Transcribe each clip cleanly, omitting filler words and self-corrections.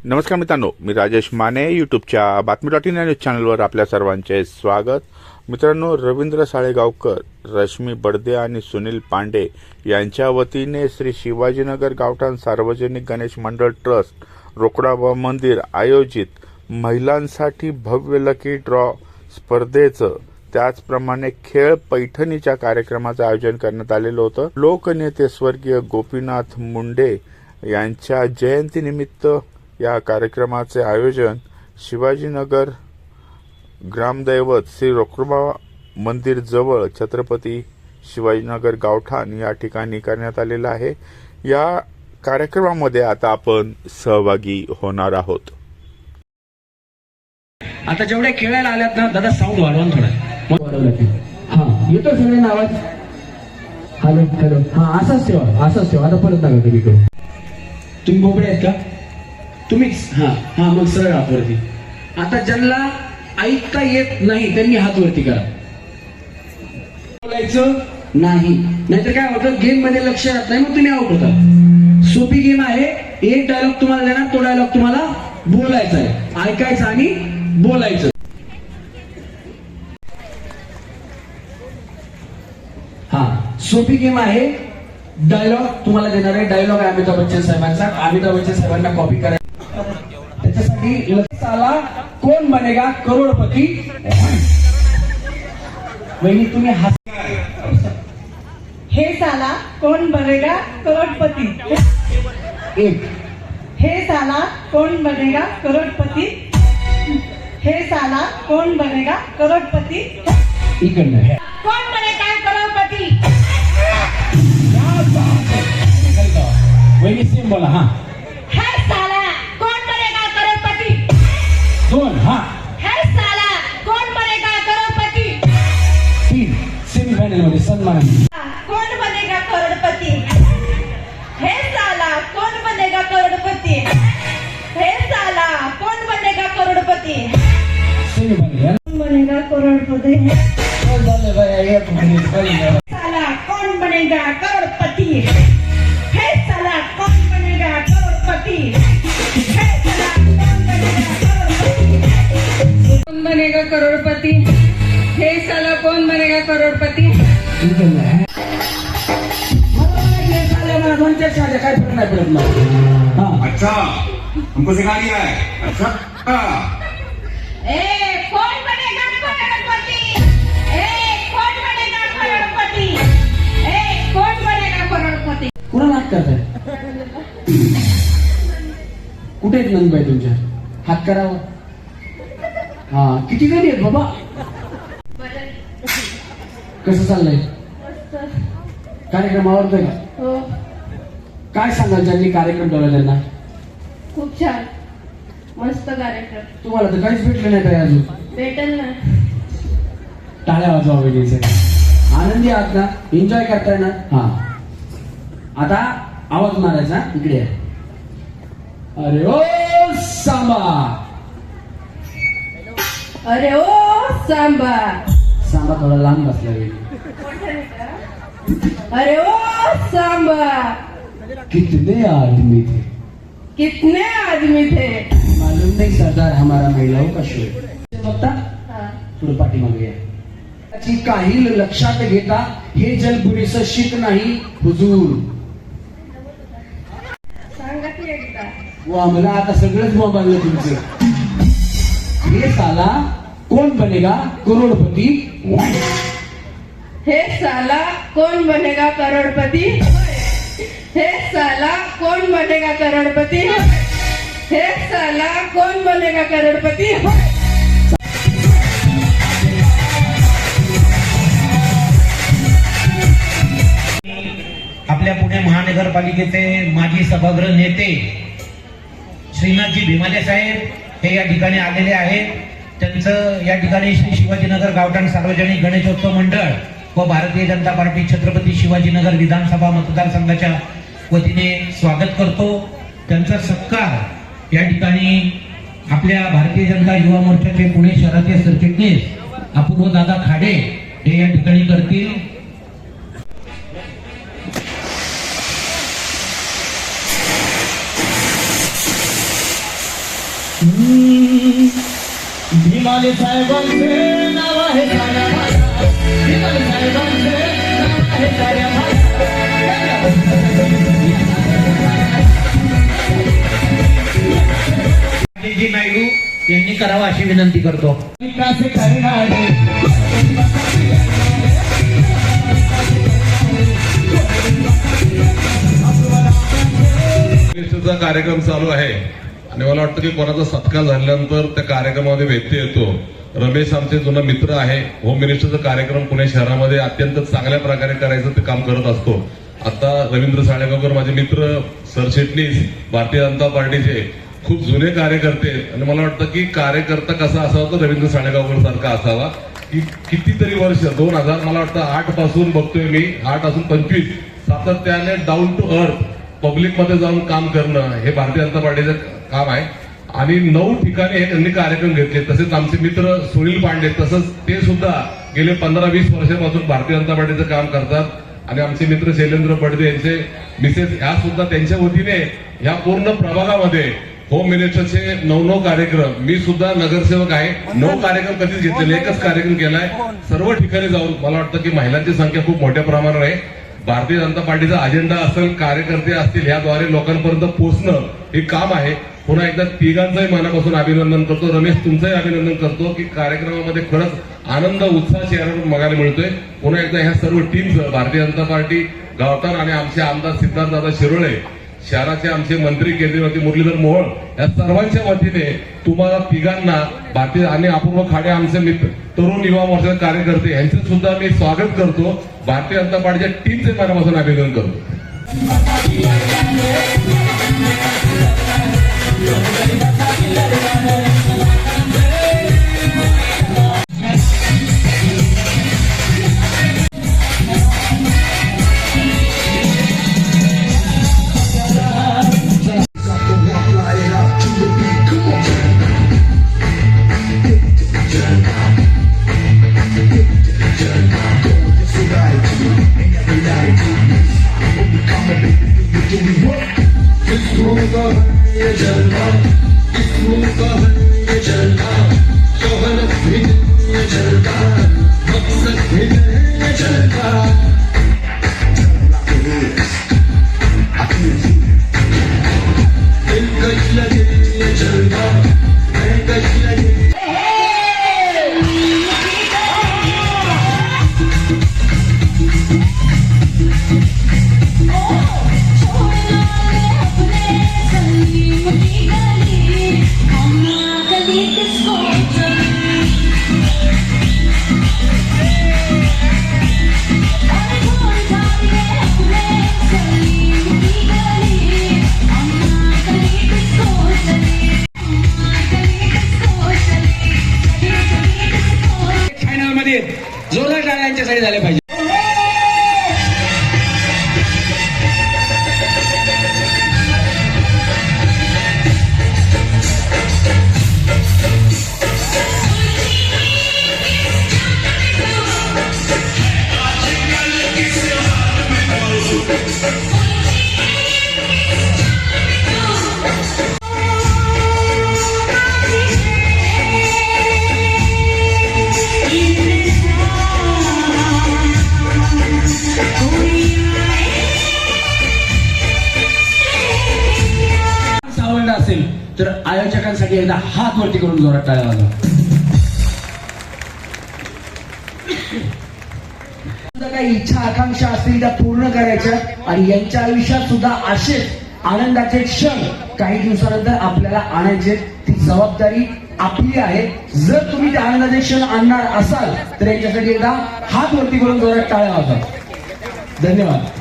नमस्कार मित्रांनो, मी राजेश माने यूट्यूबच्या बातमी.इन न्यूज चॅनलवर आपल्या सर्वांचे स्वागत. मित्रांनो, रवींद्र साळेगावकर, रश्मी बडदे आणि सुनील पांडे यांच्या वतीने श्री शिवाजीनगर गावठाण सार्वजनिक गणेश मंडळ ट्रस्ट रोकडा मंदिर आयोजित महिलांसाठी भव्य लकी ड्रॉ स्पर्धेचं त्याचप्रमाणे खेळ पैठणीच्या कार्यक्रमाचं आयोजन करण्यात आलेलं होतं. लोकनेते स्वर्गीय गोपीनाथ मुंडे यांच्या जयंतीनिमित्त या कार्यक्रमाचे आयोजन शिवाजीनगर ग्रामदैवत श्री रोकडा मंदिर जवळ छत्रपती शिवाजीनगर गावठाण या ठिकाणी करण्यात आलेलं आहे. या कार्यक्रमामध्ये आता आपण सहभागी होणार आहोत. आता जेवढे खेळायला आल्यात ना दादा, साऊंड वाढवा थोडा. हा, येतो सगळ्यांना आवाज? Hello hello. हा, असाच ठेवा, असाच ठेवा. आता परत नका कधी करू. तुम्ही बोबडे आहेत का? तुम्हीच? हा हा, मग सरळ हात वरती. आता ज्यांना ऐकता येत नाही त्यांनी हात वरती करा. बोलायचं नाही, नाहीतर काय होतं, गेम मध्ये लक्ष राहत नाही, मग तुम्ही आउट होता. सोपी गेम आहे. एक डायलॉग तुम्हाला देणार, तो डायलॉग तुम्हाला बोलायचा आहे, ऐकायचं आणि बोलायचं. हा, सोपी गेम आहे. डायलॉग तुम्हाला देणार आहे. डायलॉग आहे अमिताभ बच्चन साहेबांचा. अमिताभ बच्चन साहेबांना कॉपी करायचा. त्याच्यासाठी साला कोण बनेगा करोडपती. वहिनी तुम्ही हे साला कौन बनेगा करोड़पति. एक. हे साला कौन बनेगा करोड़पति. हे साला कौन बनेगा करोड़पति. इकडनं है. कौन बनेगा करोड़पति. वहिनी सेम बोला. हा, हे साला कौन बनेगा करोड़पति. दोन. हा, हे साला कौन बनेगा करोड़पति. तीन. सेमीफायनल मध्ये सन्मान. कौन बनेगा करोड़पति. हे साला कौन बनेगा करोड़पति. हे साला कौन बनेगा करोड़पति. सेमीफायनल. कौन बनेगा करोड़पति. साला कौन बनेगा करोड़पति. हे साला कौन बनेगा करोड़पति. हे साला कौन बनेगा करोड़पति. हे साला कौन बनेगा करोड़पति. इकडनं है. मला दोन चार शाळा काय फरक नाही पडत मला. हा, अच्छा, हमको सिखा दिया है. अच्छा, कौन बनेगा करोड़पति. कौन बनेगा करोड़पति. कौन बनेगा करोड़पति. कुणा नाक करताय? कुठे आहेत नंदबाई तुमच्या? हात करावं. हा, किती जणी आहेत बाबा? कसं चाललंय कार्यक्रम? आवडतोय का? हो, काय सांगाल ज्यांनी कार्यक्रम ठेवला त्यांना? खूप छान, मस्त कार्यक्रम. तुम्हाला तर काहीच भेटलं नाही काय अजून? भेटेल ना. टाळ्या वाजवा वगैरे. आनंदी आहात ना? एन्जॉय करताय ना? हा, आता आवाज मारायचा. इकडे आहे. अरे ओ सांबा. अरे ओ सांबा. सांबा थोडा लांब बसला वेळी. अरे ओ सांबा. कितने आदमी थे. कितने आदमी थे. मालूम नहीं सरदार हमारा महिलाओं का शोर. बघता थोडं पाठीमागे याची काही लक्षात घेता हे जल पुरेसं शीत नाही हुजूर. सांगा की एकदा. वो आम्हाला आता सगळंच मोबाईल तुमचं. हे साला कोण बनेगा करोडपती. हे साला कौन बनेगा करोड़पति. हे साला कौन बनेगा करोड़पति. हे साला कौन बनेगा करोड़पति. आपल्या पुणे महानगरपालिकेचे माजी सभागृह नेते श्रीनाथजी भीमाले साहेब हे या ठिकाणी आलेले आहेत. त्यांचं या ठिकाणी श्री शिवाजीनगर गावठाण सार्वजनिक गणेशोत्सव मंडळ व भारतीय जनता पार्टी छत्रपती शिवाजीनगर विधानसभा मतदारसंघाच्या वतीने स्वागत करतो. त्यांचा सत्कार या ठिकाणी आपल्या भारतीय जनता युवा मोर्चाचे पुणे शहराचे सरचिटणीस अपूर्व दादा खाडे हे या ठिकाणी करतील. भीमाले साहेबांचे नाव आहे साऱ्या भागात. भीमाले साहेबांचे नाव आहे साऱ्या भागात. जी नायडू यांनी करावं अशी विनंती करतो. विकास करणारे मिनिस्टरचा कार्यक्रम चालू आहे आणि मला वाटतं की कोणाचा सत्कार झाल्यानंतर त्या कार्यक्रमामध्ये व्यत्यय येतो. रमेश आमचे जुना मित्र आहे. होम मिनिस्टरचा कार्यक्रम पुणे शहरामध्ये अत्यंत चांगल्या प्रकारे करायचं ते काम करत असतो. आता रवींद्र साळेगावकर माझे मित्र, सरचिटणीस, भारतीय जनता पार्टीचे खूप जुने कार्यकर्ते आणि मला वाटतं की कार्यकर्ता कसा असावा तो रवींद्र साळेगावकर सारखा असावा. की कितीतरी वर्ष 2000 मला वाटतं 8 पासून बघतोय मी, 8 असून 25 सातत्याने डाऊन टू अर्थ पब्लिक मध्ये जाऊन काम करणं हे भारतीय जनता पार्टीचं काम आहे. आणि 9 ठिकाणी हे त्यांनी कार्यक्रम घेतले. तसेच आमचे मित्र सुनील पांडे तसंच ते सुद्धा गेले 15-20 वर्षापासून भारतीय जनता पार्टीचं काम करतात. आणि आमचे मित्र शैलेंद्र बडदे यांचे मिसेस ह्या सुद्धा त्यांच्या वतीने ह्या पूर्ण प्रभागामध्ये होम मिनिस्टरचे 9 कार्यक्रम, मी सुद्धा नगरसेवक आहे, 9 कार्यक्रम कधीच घेतलेले, एकच कार्यक्रम केलाय. सर्व ठिकाणी जाऊन मला वाटतं की महिलांची संख्या खूप मोठ्या प्रमाणावर आहे. भारतीय जनता पार्टीचा अजेंडा असेल, कार्यकर्ते असतील, याद्वारे लोकांपर्यंत पोहोचणं हे काम आहे. पुन्हा एकदा तिघांचंही मनापासून अभिनंदन करतो. रमेश, तुमचंही अभिनंदन करतो की कार्यक्रमामध्ये खरंच आनंद, उत्साह चेहऱ्यावर बघायला मिळतोय. पुन्हा एकदा ह्या सर्व टीमचं, भारतीय जनता पार्टी गावठाण आणि आमचे आमदार सिद्धार्थदादा शिरोळे, शहराचे आमचे मंत्री केंद्रीय मंत्री मुरलीधर मोहोळ, या सर्वांच्या वतीने तुम्हाला तिघांना भारतीय आणि अपूर्व खाडे आमचे मित्र, तरुण युवा मोर्चाचे कार्यकर्ते यांचे सुद्धा मी स्वागत करतो. भारतीय जनता पार्टीच्या टीमचे मनापासून अभिनंदन करतो. जोरदार टाळ्या यांच्यासाठी झाल्या पाहिजे. असेल तर आयोजकांसाठी एकदा हात वरती करून जोरात टाळ्या वाजवा. काही इच्छा आकांक्षा असतील त्या पूर्ण करायच्या आणि यांच्या आयुष्यात सुद्धा असेच आनंदाचे क्षण काही दिवसानंतर आपल्याला आणायचे. ती जबाबदारी आपली आहे. जर तुम्ही ते आनंदाचे क्षण आणणार असाल तर यांच्यासाठी एकदा हात वरती करून जोरात टाळ्या वाजवा. धन्यवाद.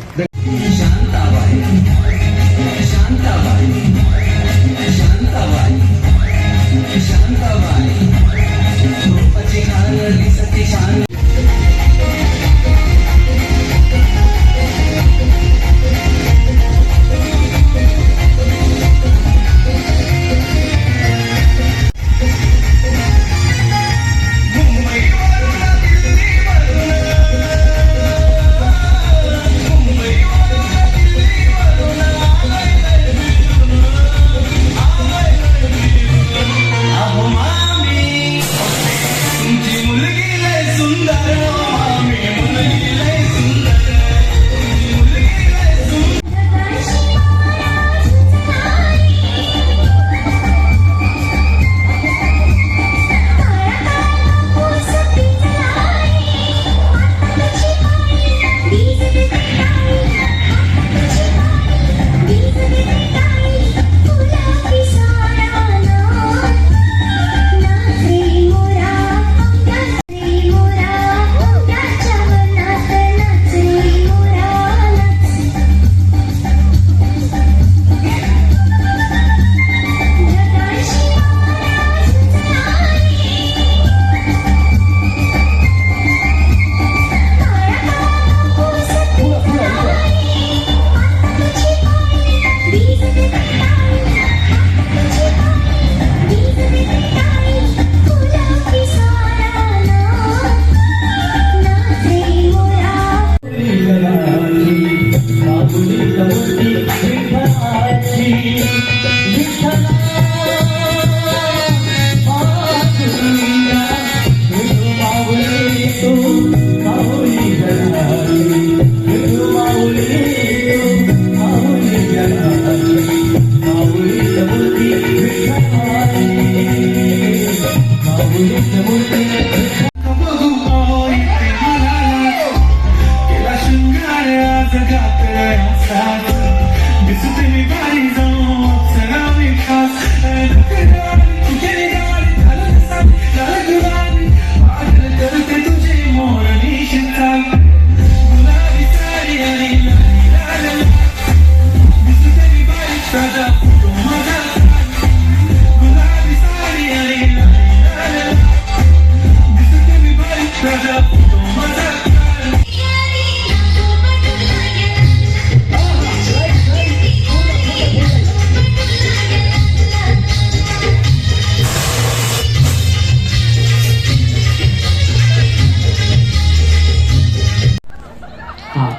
हा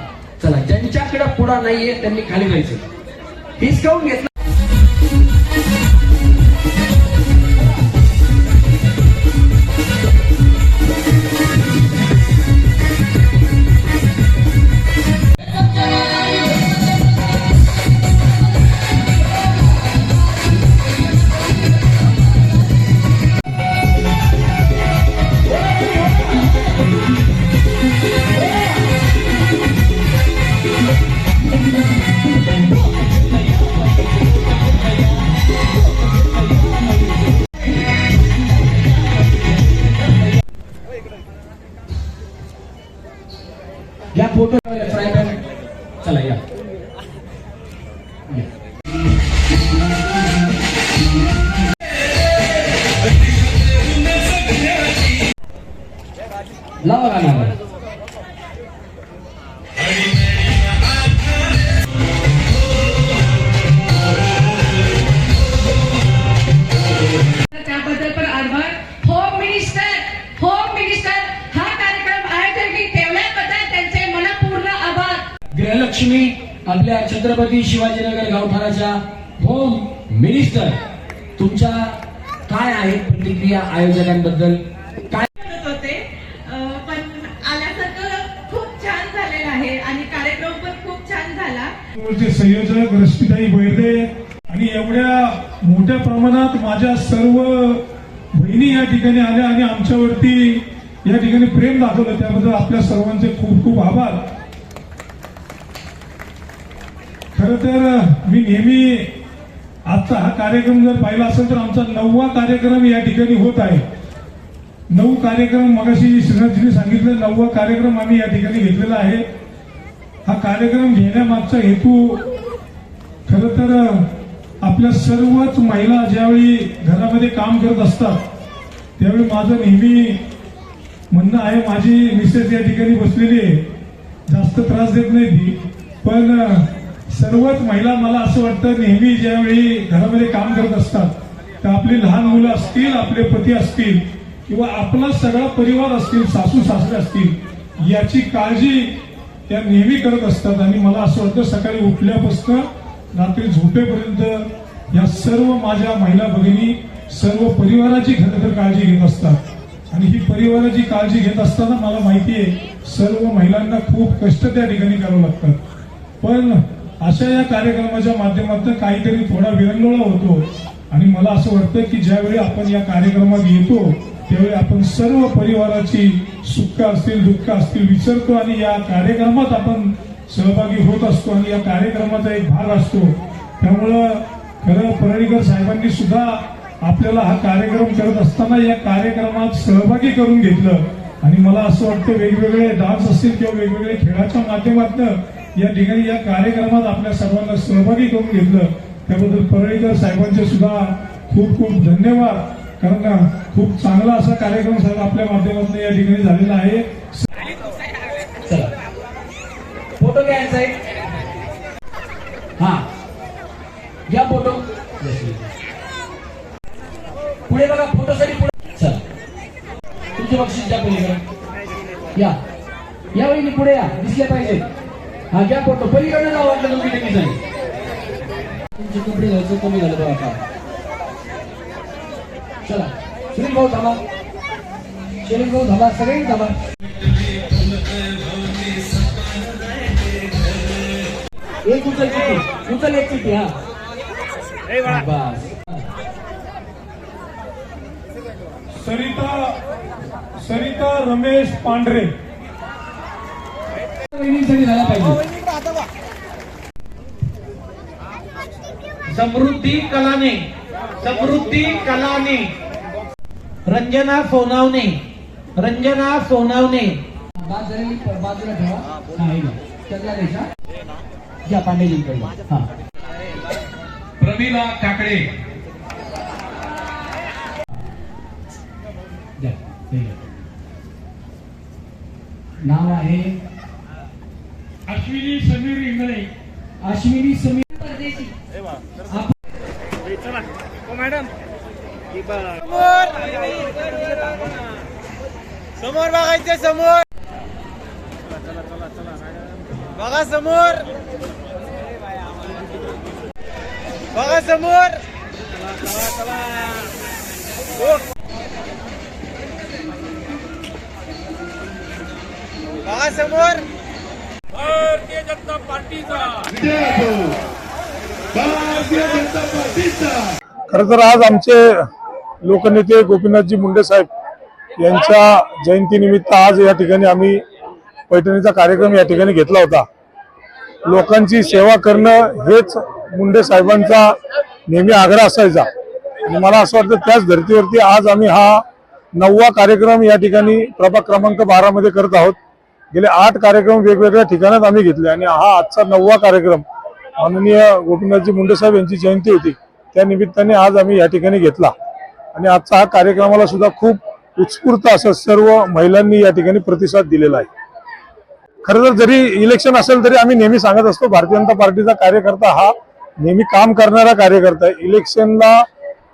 चला, ज्यांच्याकडे पुढा नाहीये त्यांनी खाली जायचं. हिसकावून घेतलं. या फोटो फ्राय पॅन. चला या. लावा गाणं. त्याबद्दल पण आभार. होम मिनिस्टर हा कार्यक्रम आयोजकांनी ठेवल्याबद्दल त्यांचे मनपूर्ण आभार. गृहलक्ष्मी आपल्या छत्रपती शिवाजीनगर गावठाणाच्या होम मिनिस्टर, तुमच्या काय आहे प्रतिक्रिया आयोजकांबद्दल? काय म्हणत होते पण आल्यासारखं खूप छान झालेलं आहे आणि कार्यक्रम पण खूप छान झाला. संयोजक रश्मिताई बैर्डे आणि एवढ्या मोठ्या प्रमाणात माझ्या सर्व बहिणी या ठिकाणी आल्या आणि आमच्यावरती या ठिकाणी प्रेम दाखवलं, त्याबद्दल आपल्या सर्वांचे खूप खूप आभार. खरं तर मी नेहमी आजचा हा कार्यक्रम जर पाहिला असेल तर आमचा 9वा कार्यक्रम या ठिकाणी होत आहे. 9 कार्यक्रम मगाशी श्रीनाथजींनी सांगितलं, 9वा कार्यक्रम आम्ही या ठिकाणी घेतलेला आहे. हा कार्यक्रम घेण्यामागचा हेतू खरं तर आपल्या सर्वच महिला ज्यावेळी घरामध्ये काम करत असतात त्यावेळी माझं नेहमी म्हणणं आहे, माझी मिसेस या ठिकाणी बसलेली आहे, जास्त त्रास देत नाही ती, पण सर्वच महिला मला असं वाटतं नेहमी ज्यावेळी घरामध्ये काम करत असतात तर आपली लहान मुलं असतील, आपले पती असतील किंवा आपला सगळा परिवार असतील, सासू सासरे असतील, याची काळजी त्या नेहमी करत असतात. आणि मला असं वाटतं सकाळी उठल्यापासून रात्री झोपेपर्यंत या सर्व माझ्या महिला भगिनी सर्व परिवाराची खरं तर काळजी घेत असतात. आणि ही परिवाराची काळजी घेत असताना मला माहिती आहे सर्व महिलांना खूप कष्ट त्या ठिकाणी करावं लागतात. पण अशा या कार्यक्रमाच्या माध्यमातून काहीतरी थोडा विरंगुळा होतो. आणि मला असं वाटतं की ज्यावेळी आपण या कार्यक्रमात येतो त्यावेळी आपण सर्व परिवाराची सुख असतील, दुःख असतील विसरतो आणि या कार्यक्रमात आपण सहभागी होत असतो आणि या कार्यक्रमाचा एक भाग असतो. त्यामुळं खरं परळीकर साहेबांनी सुद्धा आपल्याला हा कार्यक्रम करत असताना या कार्यक्रमात सहभागी करून घेतलं. आणि मला असं वाटतं वेगवेगळे डान्स असतील किंवा वेगवेगळे खेळाच्या माध्यमातून या ठिकाणी या कार्यक्रमात आपल्या सर्वांना सहभागी करून घेतलं. त्याबद्दल परळीकर साहेबांचे सुद्धा खूप खूप धन्यवाद. कारण खूप चांगला असा कार्यक्रम साहेब आपल्या माध्यमातून या ठिकाणी झालेला आहे. चला फोटो घ्यायचा आहे. हा घ्या फोटो. पुढे बघा, फोटोसाठी पुढे. चला तुमचे बक्षीस द्या पलीकडे. या या वहिनी पुढे या, दिसले पाहिजे. हा घ्या फोटो. पलीकडे जाऊ वाटलं तुम्ही लगेच जाईल. तुमचे कपडे घ्यायचं कमी झालं बघा का. चला सुनील भाऊ थांबा, सुनील भाऊ थांबा, सगळ्यांनी थांबा. एक उचल चिठ्ठी, उचल एक चिठ्ठी. हा बस. सरिता रमेश पांढरे. वहिनींसाठी झाला पाहिजे. समृद्धी कलाने रंजना सोनावणे बाद झालेली बाजूला ठेवा. हा हे घ्या. चंद्रा रेषा घ्या पांडेजींकडे. हा प्रमिला काकडे. द्या. हे घ्या. नाव आहे अश्विनी समीर इंगळे. अश्विनी समीर परदेशी. समोर बघायचे, समोर बघा, समोर बघा, समोर बघा, समोर. भारतीय जनता पार्टीचा. खरं तर आज आमचे लोकनेते गोपीनाथजी मुंडे साहेब यांच्या जयंतीनिमित्त आज या ठिकाणी आम्ही पैठणीचा कार्यक्रम या ठिकाणी घेतला होता. लोकांची सेवा करणं हेच मुंडे साहेबांचा नेहमी आग्रह असायचा आणि मला असं वाटतं त्याच धर्तीवरती आज आम्ही हा 9वा कार्यक्रम या ठिकाणी प्रभाग क्रमांक 12 मध्ये करत आहोत. गेले 8 कार्यक्रम वेगवेगळ्या ठिकाणात आम्ही घेतले आणि हा आजचा 9वा कार्यक्रम माननीय गोपीनाथजी मुंडे साहेब यांची जयंती होती त्या निमित्ताने आज आम्ही या ठिकाणी घेतला आणि आजचा हा कार्यक्रमाला सुद्धा खूप उत्स्फूर्त असं सर्व महिलांनी या ठिकाणी प्रतिसाद दिलेला आहे. खरं तर जरी इलेक्शन असेल तरी आम्ही नेहमी सांगत असतो भारतीय जनता पार्टीचा कार्यकर्ता हा नेहमी काम करणारा कार्यकर्ता आहे. इलेक्शनला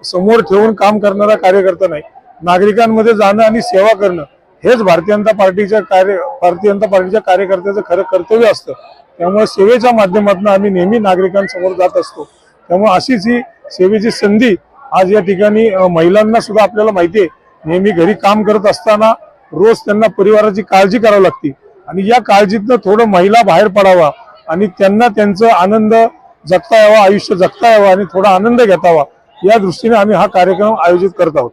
समोर ठेवून काम करणारा कार्यकर्ता नाही. नागरिकांमध्ये जाणं आणि सेवा करणं हेच भारतीय जनता पार्टीच्या कार्यकर्त्याचं खरं कर्तव्य असतं. त्यामुळे सेवेच्या माध्यमातून आम्ही नेहमी नागरिकांसमोर जात असतो. त्यामुळे अशीच ही सेवेची संधी आज या ठिकाणी महिलांना सुद्धा आपल्याला माहिती आहे नेहमी घरी काम करत असताना रोज त्यांना परिवाराची काळजी करावी लागते आणि या काळजीतनं थोडं महिला बाहेर पडावा आणि त्यांना त्यांचा आनंद जगता यावा, आयुष्य जगता यावं आणि थोडा आनंद घेतावा या दृष्टीने आम्ही हा कार्यक्रम आयोजित करत आहोत.